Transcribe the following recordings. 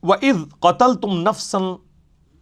وَإِذْ قَتَلْتُمْ نَفْسًا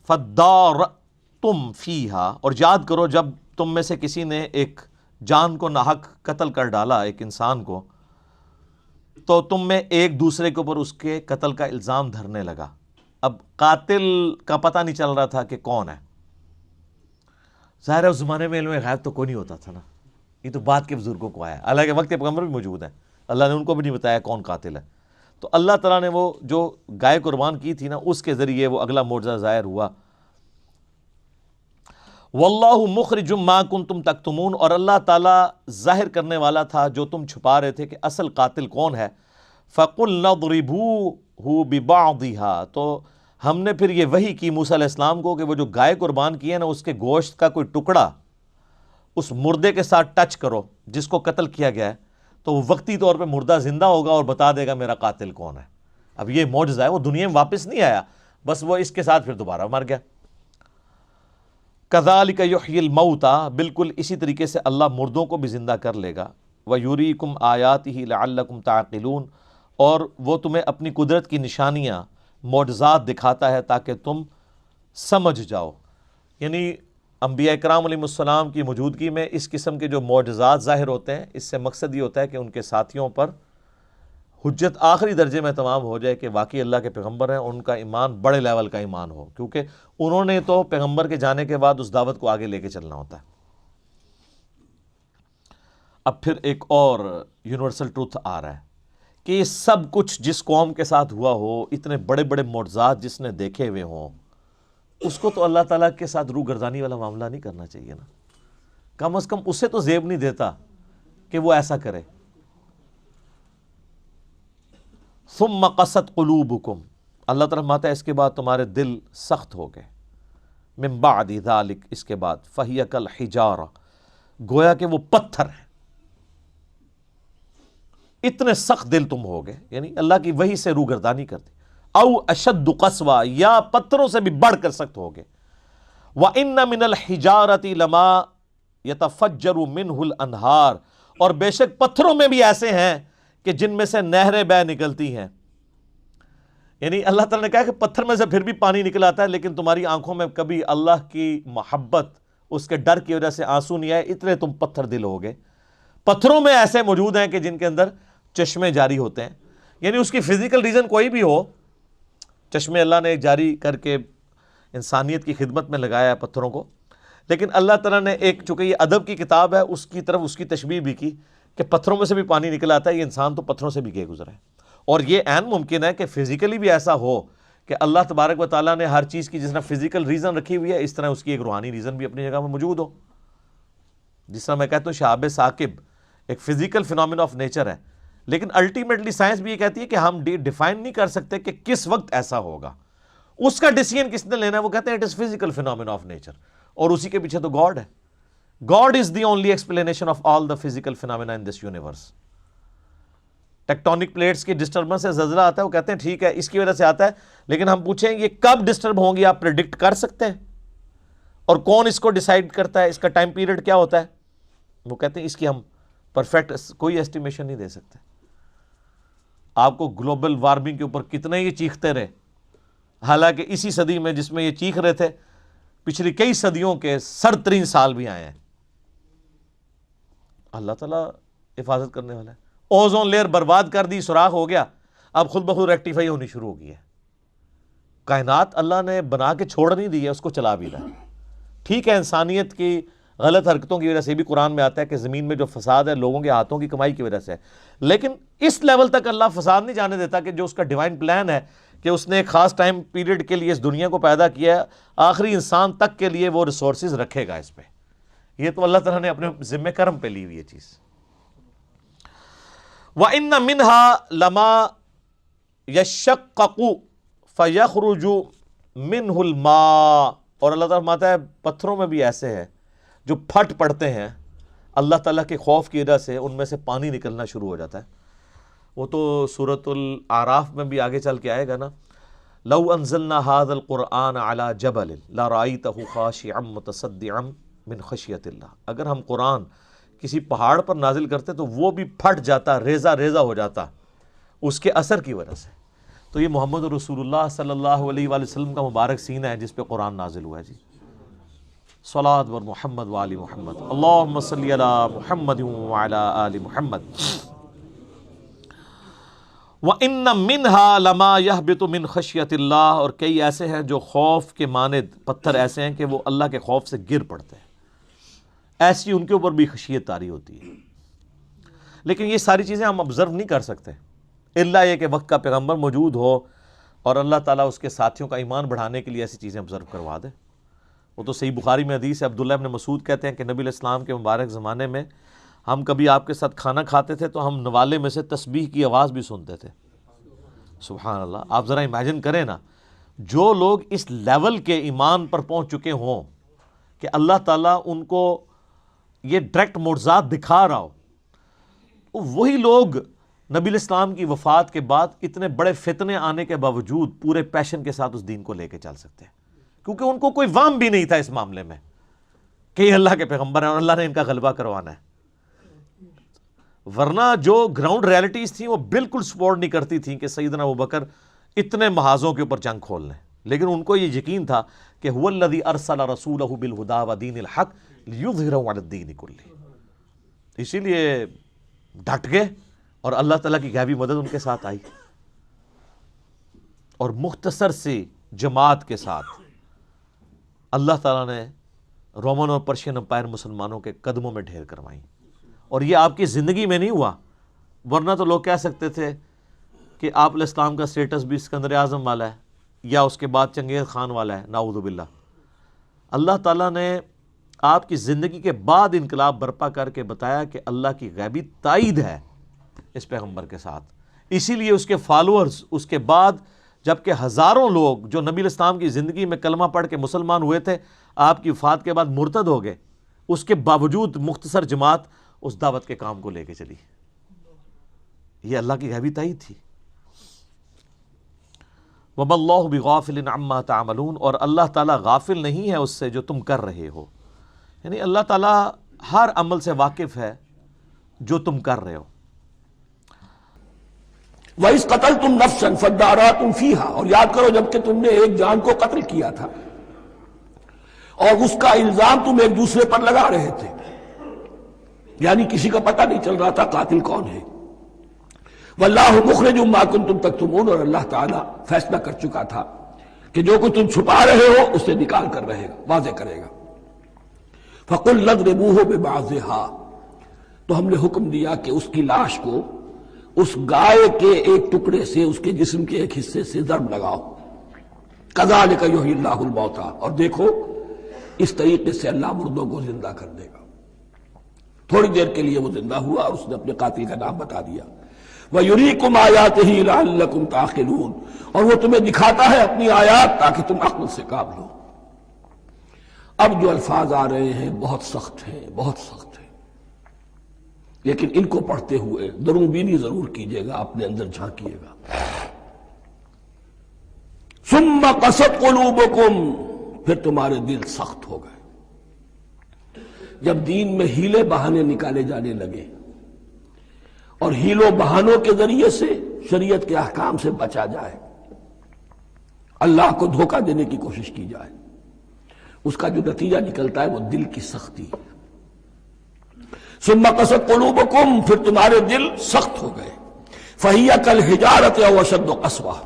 فَادَّارَأْتُمْ فِيهَا، اور یاد کرو جب تم میں سے کسی نے ایک جان کو ناحق قتل کر ڈالا، ایک انسان کو، تو تم میں ایک دوسرے کے اوپر اس کے قتل کا الزام دھرنے لگا۔ اب قاتل کا پتہ نہیں چل رہا تھا کہ کون ہے۔ ظاہر ہے اس زمانے میں علم غیب تو کوئی نہیں ہوتا تھا نا، یہ تو بعد کے بزرگوں کو آیا، حالانکہ وقت پیغمبر بھی موجود ہیں، اللہ نے ان کو بھی نہیں بتایا کون قاتل ہے۔ تو اللہ تعالیٰ نے وہ جو گائے قربان کی تھی نا، اس کے ذریعے وہ اگلا معجزہ ظاہر ہوا۔ واللہ مخرج ما کنتم تکتمون، اور اللہ تعالیٰ ظاہر کرنے والا تھا جو تم چھپا رہے تھے کہ اصل قاتل کون ہے۔ فَقُلْنَا اضْرِبُوهُ بِبَعْضِهَا، تو ہم نے پھر یہ وحی کی موسیٰ علیہ السلام کو کہ وہ جو گائے قربان کی ہے نا، اس کے گوشت کا کوئی ٹکڑا اس مردے کے ساتھ ٹچ کرو جس کو قتل کیا گیا ہے، تو وہ وقتی طور پہ مردہ زندہ ہوگا اور بتا دے گا میرا قاتل کون ہے۔ اب یہ معجزہ ہے، وہ دنیا میں واپس نہیں آیا، بس وہ اس کے ساتھ پھر دوبارہ مر گیا۔ کذالک یحیی الموتیٰ، بالکل اسی طریقے سے اللہ مردوں کو بھی زندہ کر لے گا۔ ویریکم آیاتہ لعلکم تعقلون، اور وہ تمہیں اپنی قدرت کی نشانیاں معجزات دکھاتا ہے تاکہ تم سمجھ جاؤ۔ یعنی انبیاء کرام علیہ السلام کی موجودگی میں اس قسم کے جو معجزات ظاہر ہوتے ہیں، اس سے مقصد یہ ہوتا ہے کہ ان کے ساتھیوں پر حجت آخری درجے میں تمام ہو جائے کہ واقعی اللہ کے پیغمبر ہیں، ان کا ایمان بڑے لیول کا ایمان ہو، کیونکہ انہوں نے تو پیغمبر کے جانے کے بعد اس دعوت کو آگے لے کے چلنا ہوتا ہے۔ اب پھر ایک اور یونیورسل ٹروتھ آ رہا ہے کہ یہ سب کچھ جس قوم کے ساتھ ہوا ہو، اتنے بڑے بڑے معجزات جس نے دیکھے ہوئے ہوں، اس کو تو اللہ تعالیٰ کے ساتھ روح گردانی والا معاملہ نہیں کرنا چاہیے نا، کم از کم اسے تو زیب نہیں دیتا کہ وہ ایسا کرے۔ ثم قست قلوبکم، اللہ تعالیٰ فرماتا ہے اس کے بعد تمہارے دل سخت ہو گئے، من بعد ذالک، اس کے بعد، فہی کالحجارہ، گویا کہ وہ پتھر ہیں، اتنے سخت دل تم ہو گئے، یعنی اللہ کی وحی سے روح گردانی کرتے، او اشد قسوہ، یا پتھروں سے بھی بڑھ کر سخت ہو گئے۔ وَإِنَّ مِنَ الْحِجَارَةِ لَمَا يَتَفَجَّرُ مِنْهُ الْأَنْهَارُ، اور بے شک پتھروں میں بھی ایسے ہیں کہ جن میں سے نہریں بہہ نکلتی ہیں۔ یعنی اللہ تعالیٰ نے کہا کہ پتھر میں سے پھر بھی پانی نکل آتا ہے، لیکن تمہاری آنکھوں میں کبھی اللہ کی محبت، اس کے ڈر کی وجہ سے آنسو نہیں آئے، اتنے تم پتھر دل ہو گئے۔ پتھروں میں ایسے موجود ہیں کہ جن کے اندر چشمے جاری ہوتے ہیں، یعنی اس کی فزیکل ریزن کوئی بھی ہو، چشمے اللہ نے جاری کر کے انسانیت کی خدمت میں لگایا ہے پتھروں کو، لیکن اللہ تعالیٰ نے ایک، چونکہ یہ ادب کی کتاب ہے، اس کی طرف اس کی تشبیہ بھی کی کہ پتھروں میں سے بھی پانی نکل آتا ہے، یہ انسان تو پتھروں سے بھی گئے گزرا ہے۔ اور یہ عین ممکن ہے کہ فزیکلی بھی ایسا ہو کہ اللہ تبارک و تعالیٰ نے ہر چیز کی جس طرح فزیکل ریزن رکھی ہوئی ہے، اس طرح اس کی ایک روحانی ریزن بھی اپنی جگہ میں موجود ہو۔ جس طرح میں کہتا ہوں شہاب ثاقب ایک فزیکل فینومینا آف نیچر ہے، لیکن الٹیمیٹلی سائنس بھی یہ کہتی ہے کہ ہم ڈیفائن نہیں کر سکتے کہ کس وقت ایسا ہوگا، اس کا ڈیسیژن کس نے لینا ہے۔ وہ کہتے ہیں it is physical phenomena of nature, اور اسی کے پیچھے تو گاڈ ہے۔ God is the only explanation of all the physical phenomena in this universe. Tectonic plates کی ڈسٹربنس سے زلزلہ آتا ہے، وہ کہتے ہیں ٹھیک ہے اس کی وجہ سے آتا ہے، لیکن ہم پوچھیں یہ کب ڈسٹرب ہوں گی، آپ پریڈکٹ کر سکتے ہیں؟ اور کون اس کو ڈیسائیڈ کرتا ہے، اس کا ٹائم پیریڈ کیا ہوتا ہے؟ وہ کہتے ہیں اس کی ہم پرفیکٹ کوئی ایسٹیمیشن نہیں دے سکتے۔ آپ کو گلوبل وارمنگ کے اوپر کتنے یہ چیختے رہے، حالانکہ اسی صدی میں جس میں یہ چیخ رہے تھے، پچھلی کئی صدیوں کے سرد ترین سال بھی آئے ہیں۔ اللہ تعالیٰ حفاظت کرنے والا ہے۔ اوزون لیئر برباد کر دی، سوراخ ہو گیا، اب خود بخود ریکٹیفائی ہونی شروع ہو گئی ہے۔ کائنات اللہ نے بنا کے چھوڑ نہیں دی ہے، اس کو چلا بھی رہا ہے۔ ٹھیک ہے انسانیت کی غلط حرکتوں کی وجہ سے بھی قرآن میں آتا ہے کہ زمین میں جو فساد ہے لوگوں کے ہاتھوں کی کمائی کی وجہ سے ہے، لیکن اس لیول تک اللہ فساد نہیں جانے دیتا کہ جو اس کا ڈیوائن پلان ہے کہ اس نے ایک خاص ٹائم پیریڈ کے لیے اس دنیا کو پیدا کیا ہے، آخری انسان تک کے لیے وہ ریسورسز رکھے گا اس پہ۔ یہ تو اللہ تعالیٰ نے اپنے ذمہ کرم پہ لی ہوئی یہ چیز۔ وَإِنَّ مِنْهَا لَمَا يَشَّقَّقُ فَيَخْرُجُ مِنْهُ الْمَاءُ، اور اللہ تعالیٰ فرماتا ہے پتھروں میں بھی ایسے ہیں جو پھٹ پڑتے ہیں اللہ تعالیٰ کے خوف کی وجہ سے، ان میں سے پانی نکلنا شروع ہو جاتا ہے۔ وہ تو سورۃ الاعراف میں بھی آگے چل کے آئے گا نا، لو انزلنا هذا القرآن على جبل لرأيته خاشعا متصدعا من خشیت اللہ، اگر ہم قرآن کسی پہاڑ پر نازل کرتے تو وہ بھی پھٹ جاتا، ریزہ ریزہ ہو جاتا اس کے اثر کی وجہ سے۔ تو یہ محمد رسول اللہ صلی اللہ علیہ وآلہ وسلم کا مبارک سینہ ہے جس پہ قرآن نازل ہوا ہے جی. صلاۃ و محمد و آل محمد، اللہم صلی علی محمد و علی آل محمد. وَإِنَّ مِنْهَا لَمَا يَهْبِطُ مِنْ خَشْيَةِ اللَّهِ، اور کئی ایسے ہیں جو خوف کے مانند پتھر ایسے ہیں کہ وہ اللہ کے خوف سے گر پڑتے ہیں، ایسی ان کے اوپر بھی خشیت طاری ہوتی ہے. لیکن یہ ساری چیزیں ہم آبزرو نہیں کر سکتے الا یہ کہ وقت کا پیغمبر موجود ہو اور اللہ تعالیٰ اس کے ساتھیوں کا ایمان بڑھانے کے لیے ایسی چیزیں آبزرو کروا دے. وہ تو صحیح بخاری میں حدیث ہے، عبداللہ ابن مسعود کہتے ہیں کہ نبی علیہ السلام کے مبارک زمانے میں ہم کبھی آپ کے ساتھ کھانا کھاتے تھے تو ہم نوالے میں سے تسبیح کی آواز بھی سنتے تھے. سبحان اللہ. آپ ذرا امیجن کریں نا، جو لوگ اس لیول کے ایمان پر پہنچ چکے ہوں کہ اللہ تعالیٰ ان کو یہ ڈائریکٹ معجزات دکھا رہا ہو، وہی لوگ نبی علیہ السلام کی وفات کے بعد اتنے بڑے فتنے آنے کے باوجود پورے پیشن کے ساتھ اس دین کو لے کے چل سکتے ہیں، کیونکہ ان کو کوئی وام بھی نہیں تھا اس معاملے میں کہ یہ اللہ کے پیغمبر ہیں اور اللہ نے ان کا غلبہ کروانا ہے. ورنہ جو گراؤنڈ ریالٹیز تھیں وہ بالکل سپورٹ نہیں کرتی تھیں کہ سیدنا ابوبکر اتنے محاذوں کے اوپر جنگ کھول لیں. لیکن ان کو یہ یقین تھا کہ هو الذی ارسل رسولہ بالہدی ودین الحق لیظہرہ علی الدین کلہ. اسی لیے ڈٹ گئے اور اللہ تعالیٰ کی غیبی مدد ان کے ساتھ آئی، اور مختصر سی جماعت کے ساتھ اللہ تعالیٰ نے رومن اور پرشین امپائر مسلمانوں کے قدموں میں ڈھیر کروائیں. اور یہ آپ کی زندگی میں نہیں ہوا، ورنہ تو لوگ کہہ سکتے تھے کہ آپ علیہ السلام کا سٹیٹس بھی اسکندر اعظم والا ہے یا اس کے بعد چنگیز خان والا ہے، نعوذ باللہ. اللہ تعالیٰ نے آپ کی زندگی کے بعد انقلاب برپا کر کے بتایا کہ اللہ کی غیبی تائید ہے اس پیغمبر کے ساتھ. اسی لیے اس کے فالوورز اس کے بعد جبکہ ہزاروں لوگ جو نبی علیہ السلام کی زندگی میں کلمہ پڑھ کے مسلمان ہوئے تھے آپ کی وفات کے بعد مرتد ہو گئے، اس کے باوجود مختصر جماعت اس دعوت کے کام کو لے کے چلی. یہ اللہ کی غیبی تائید تھی. وَمَا اللَّهُ بِغَافِلٍ عَمَّا تَعْمَلُونَ، اور اللہ تعالیٰ غافل نہیں ہے اس سے جو تم کر رہے ہو. یعنی اللہ تعالیٰ ہر عمل سے واقف ہے جو تم کر رہے ہو. وَإِذْ قَتَلْتُمْ نَفْسًا فَادَّارَأْتُمْ فِيهَا، اور یاد کرو جب کہ تم نے ایک جان کو قتل کیا تھا اور اس کا الزام تم ایک دوسرے پر لگا رہے تھے، یعنی کسی کا پتہ نہیں چل رہا تھا قاتل کون ہے. وَاللَّهُ مُخْرِجٌ مَا كُنْتُمْ تَكْتُمُونَ، اور اللہ تعالیٰ فیصلہ کر چکا تھا کہ جو کچھ تم چھپا رہے ہو اسے نکال کر رہے گا، واضح کرے گا. فَقُلْ نَضْرِبُوهُ بِبَعْضِهَا، تو ہم نے حکم دیا کہ اس کی لاش کو اس گائے کے ایک ٹکڑے سے، اس کے جسم کے ایک حصے سے ضرب لگاؤ. كَذَلِكَ يُحْيِي اللَّهُ الْمَوْتَى، اور دیکھو اس طریقے سے اللہ مردوں کو زندہ کر دے گا. تھوڑی دیر کے لیے وہ زندہ ہوا اور اس نے اپنے قاتل کا نام بتا دیا. وَيُرِيكُمْ آيَاتِهِ لَعَلَّكُمْ تَعْقِلُونَ، اور وہ تمہیں دکھاتا ہے اپنی آیات تاکہ تم عقل سے کام لو. اب جو الفاظ آ رہے ہیں بہت سخت ہیں، بہت سخت ہیں، لیکن ان کو پڑھتے ہوئے درون بینی ضرور کیجیے گا، اپنے اندر جھانکیے گا. ثُمَّ قَسَتْ قُلُوبُكُمْ، پھر تمہارے دل سخت ہو گئے. جب دین میں ہیلے بہانے نکالے جانے لگے اور ہیلوں بہانوں کے ذریعے سے شریعت کے احکام سے بچا جائے، اللہ کو دھوکہ دینے کی کوشش کی جائے، اس کا جو نتیجہ نکلتا ہے وہ دل کی سختی. ثم قست قلوبکم، پھر تمہارے دل سخت ہو گئے. فہی کالحجارۃ او اشد قسوہ،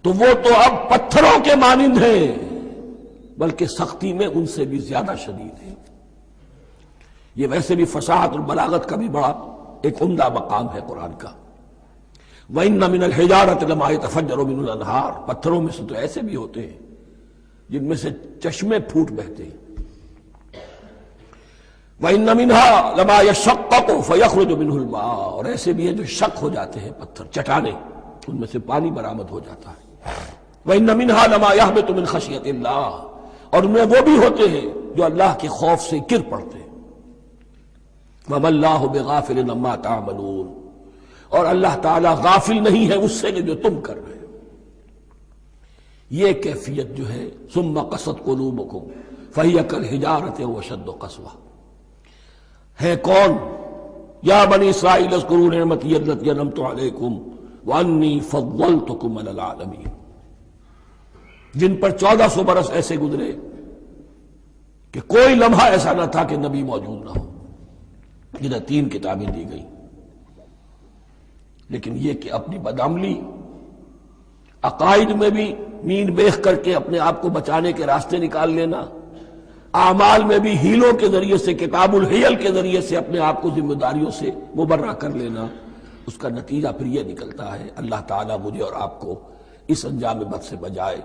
تو وہ تو اب پتھروں کے مانند ہیں بلکہ سختی میں ان سے بھی زیادہ شدید ہے. یہ ویسے بھی فصاحت اور بلاغت کا بھی بڑا ایک عمدہ مقام ہے قرآن کا. وَإِنَّ مِنَ الْحِجَارَةِ لَمَا يَتَفَجَّرُ مِنْهُ الْأَنْهَارُ، پتھروں میں سے تو ایسے بھی ہوتے ہیں جن میں سے چشمے پھوٹ بہتے ہیں. وَإِنَّ مِنْهَا لَمَا يَشَّقَّقُ فَيَخْرُجُ مِنْهُ الْمَاءُ، اور ایسے بھی ہیں جو شق ہو جاتے ہیں، پتھر چٹانیں، ان میں سے پانی برآمد ہو جاتا ہے. وَإِنَّ مِنْهَا لَمَا يَهْبِطُ مِنْ خَشْيَةِ اللَّهِ، اور ان میں وہ بھی ہوتے ہیں جو اللہ کے خوف سے گر پڑتے ہیں. وَمَا اللَّهُ بِغَافِلٍ عَمَّا تَعْمَلُونَ، اور اللہ تعالیٰ غافل نہیں ہے اس سے جو تم کر رہے ہو. یہ کیفیت جو ہے ثُمَّ قَسَتْ قُلُوبُكُمْ فَهِيَ كَالْحِجَارَةِ أَوْ أَشَدُّ قَسْوَةً، ہے کون؟ یا بنی اسرائیل اذکروا نعمتی التي انعمت علیکم وَأَنِّي فَضَّلْتُكُمْ عَلَى الْعَالَمِينَ، جن پر 1400 برس ایسے گزرے کہ کوئی لمحہ ایسا نہ تھا کہ نبی موجود نہ ہو، جنہیں 3 کتابیں دی گئی، لیکن یہ کہ اپنی بدعملی، عقائد میں بھی نیند بیخ کر کے اپنے آپ کو بچانے کے راستے نکال لینا، اعمال میں بھی ہیلوں کے ذریعے سے، کتاب الحیل کے ذریعے سے اپنے آپ کو ذمہ داریوں سے مبرہ کر لینا، اس کا نتیجہ پھر یہ نکلتا ہے۔ اللہ تعالیٰ مجھے اور آپ کو اس انجام بد سے بچائے۔